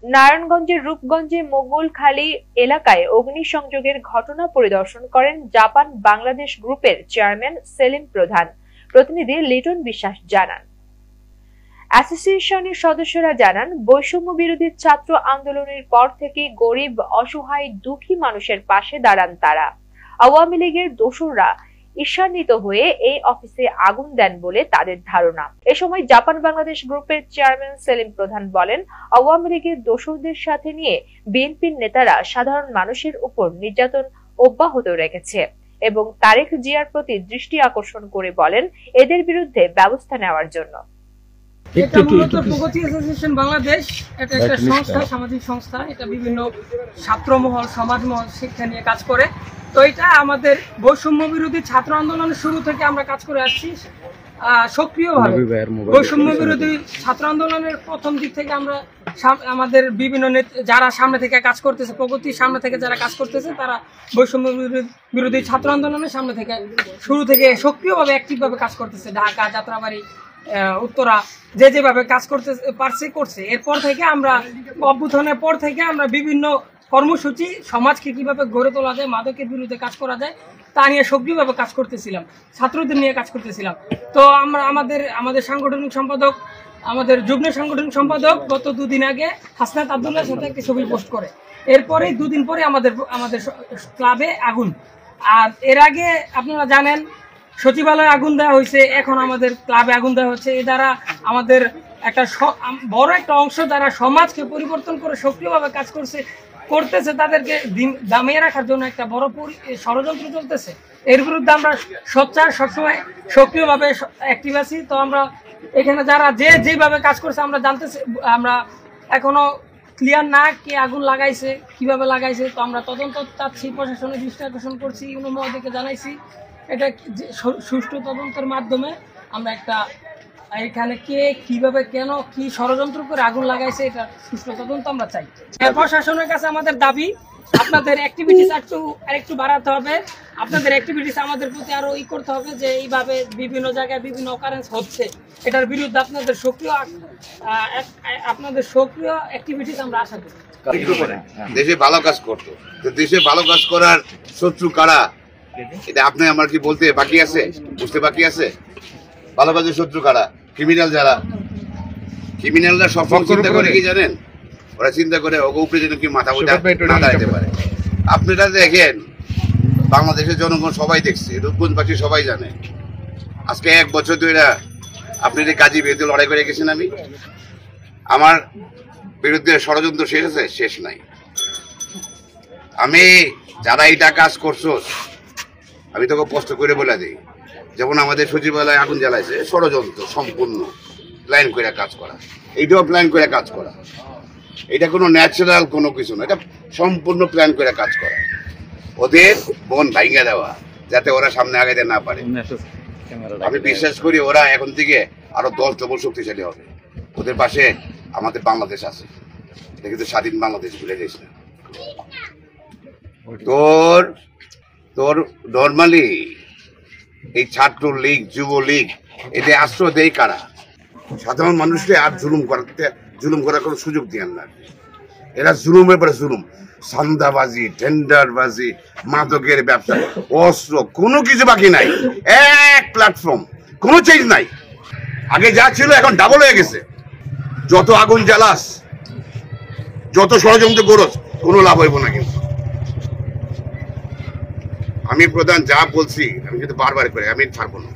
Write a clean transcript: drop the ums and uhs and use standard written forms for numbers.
নারায়ণগঞ্জের রূপগঞ্জে মোগলখালী এলাকায় অগ্নিসংযোগের ঘটনা পরিদর্শন করেন জাপান বাংলাদেশ গ্রুপের চেয়ারম্যান সেলিম প্রধান। প্রতিনিধি লিটন বিশ্বাস জানান, অ্যাসোসিয়েশনের সদস্যরা জানান, বৈষম্য বিরোধী ছাত্র আন্দোলনের পর থেকে গরিব, অসহায়, দুঃখী মানুষের পাশে দাঁড়ান তারা। আওয়ামী লীগের দোসররা ঈর্ষান্বিত হয়ে এই অফিসে আগুন দেন বলে তাদের ধারণা। এ সময় জাপান বাংলাদেশ গ্রুপের চেয়ারম্যান সেলিম প্রধান বলেন, আওয়ামী লীগের দোসরদের সাথে নিয়ে বিএনপির নেতারা সাধারণ মানুষের উপর নির্যাতন অব্যাহত রেখেছে এবং তারেক জিয়ার প্রতি দৃষ্টি আকর্ষণ করে বলেন এদের বিরুদ্ধে ব্যবস্থা নেওয়ার জন্য। এটা মূলত প্রগতি অ্যাসোসিয়েশন বাংলাদেশ, এটা একটা সংস্থা, সামাজিক সংস্থা। এটা বিভিন্ন ছাত্রমহল, সমাজমহল, শিক্ষা নিয়ে কাজ করে। তো এটা আমাদের বৈষম্য বিরোধী ছাত্র আন্দোলনের শুরু থেকে আমরা কাজ করে আসছি সক্রিয়ভাবে। বৈষম্য বিরোধী ছাত্র আন্দোলনের প্রথম দিক থেকে আমরা আমাদের বিভিন্ন যারা সামনে থেকে কাজ করতেছে, প্রগতির সামনে থেকে যারা কাজ করতেছে, তারা বৈষম্য বিরোধী ছাত্র আন্দোলনের সামনে থেকে শুরু থেকে সক্রিয়ভাবে অ্যাক্টিভভাবে কাজ করতেছে। ঢাকা, যাত্রাবাড়ি, উত্তরা যেভাবে কাজ করতে পারছে করছে। এরপর থেকে আমরা অভ্যুত্থানের পর থেকে আমরা বিভিন্ন কর্মসূচি, সমাজকে কিভাবে গড়ে তোলা যায়, মাদকের বিরুদ্ধে কাজ করা যায়, তা নিয়ে সক্রিয়ভাবে কাজ করতেছিলাম, ছাত্রদের নিয়ে কাজ করতেছিলাম। তো আমরা আমাদের সাংগঠনিক সম্পাদক, আমাদের যুগ্ম সাংগঠনিক সম্পাদক গত দুদিন আগে হাসনাত আব্দুল্লাহর সাথে একটি ছবি পোস্ট করে। এরপরে দুদিন পরে আমাদের ক্লাবে আগুন। আর এর আগে আপনারা জানেন সচিবালয়ে আগুন দেওয়া হয়েছে, এখন আমাদের ক্লাবে আগুন দেওয়া হচ্ছে। এ দ্বারা আমাদের একটা বড় একটা অংশ যারা সমাজকে পরিবর্তন করে সক্রিয়ভাবে কাজ করতেছে, তাদেরকে দামিয়ে রাখার জন্য একটা বড় ষড়যন্ত্র চলতেছে। এর বিরুদ্ধে আমরা সোচ্চার, সবসময় সক্রিয়ভাবে অ্যাক্টিভ আছি। তো আমরা এখানে যারা যেভাবে কাজ করছে আমরা এখনো ক্লিয়ার না কে আগুন লাগাইছে, কিভাবে লাগাইছে। তো আমরা তদন্ত চাচ্ছি, প্রশাসনের দৃষ্টি আকর্ষণ করছি, ইউনো মহোদয়কে জানাইছি। এটা সুষ্ঠু তদন্তের মাধ্যমে আমরা একটা এখানে কে কিভাবে কেন কি ষড়যন্ত্র করে আগুন লাগাইছে এটা সুষ্ঠু তদন্ত আমরা চাই। প্রশাসনের কাছে আমাদের দাবি, আপনাদের অ্যাক্টিভিটিস আরেকটু বাড়াতে হবে। আপনাদের অ্যাক্টিভিটিস আমাদের প্রতি আরো করতে হবে, যে এইভাবে বিভিন্ন জায়গায় বিভিন্ন অকারেন্স হচ্ছে, এটার বিরুদ্ধে আপনাদের সক্রিয় অ্যাক্টিভিটিস আমরা আশা করি। দেশে ভালো কাজ করতো, দেশে ভালো কাজ করার শত্রু কারা, এটা আপনি আমার কি বলতে বাকি আছে, বুঝতে বাকি আছে? ভালো কাজের শত্রু কারা? ক্রিমিনাল যারা, ক্রিমিনালরা সবসময় চিন্তা করে কি জানেন? ওরা চিন্তা করে ওকে উপরে যেন কি মাথা না দাঁড়াতে পারে। আপনারা দেখেন, বাংলাদেশের জনগণ সবাই দেখছে, রূপগঞ্জবাসী সবাই জানে। আজকে 1 বছর ধরে আপনাদের কাজী বিরুদ্ধে লড়াই করে গেছেন। আমার বিরুদ্ধে ষড়যন্ত্র শেষ আছে? শেষ নাই। আমি যারা এইটা কাজ করছো, আমি তোকে স্পষ্ট করে বলে দিই, যেমন আমাদের সচিবালয়ে আগুন জ্বালাইছে, ষড়যন্ত্র সম্পূর্ণ প্ল্যান করে কাজ করা। এইটাও প্ল্যান করে কাজ করা, এটা কোনো ন্যাচারাল কোনো কিছু না, এটা সম্পূর্ণ প্ল্যান করে কাজ করা। ওদের মন ভাঙিয়ে দেওয়া যাতে ওরা সামনে আগাইতে না পারে। আমি বিশ্বাস করি ওরা এখন থেকে আরো 10 ডবল শক্তিশালী হবে। ওদের পাশে আমাদের বাংলাদেশ আছে, এটা কিন্তু স্বাধীন বাংলাদেশ, ভুলে যাইস না। তোর নর্মালি এই ছাত্র লীগ, যুবলীগ, এদের আশ্রয় দেয় কারা? সাধারণ মানুষকে আর জুলুম করার কোনো সুযোগ দেন না। এরা জুলুমের পরে জুলুম, সান্দাবাজি, টেন্ডারবাজি, মাদকের ব্যবসা, অস্ত্র, কোনো কিছু বাকি নাই। এক প্ল্যাটফর্ম, কোনো চেঞ্জ নাই। আগে যা ছিল এখন ডাবল হয়ে গেছে। যত আগুন জ্বালাস, যত ষড়যন্ত্র করস, কোনো লাভ হইব না। কিন্তু আমি প্রধান যা বলছি, আমি কিন্তু বারবার করে আমি ছাড়বো না।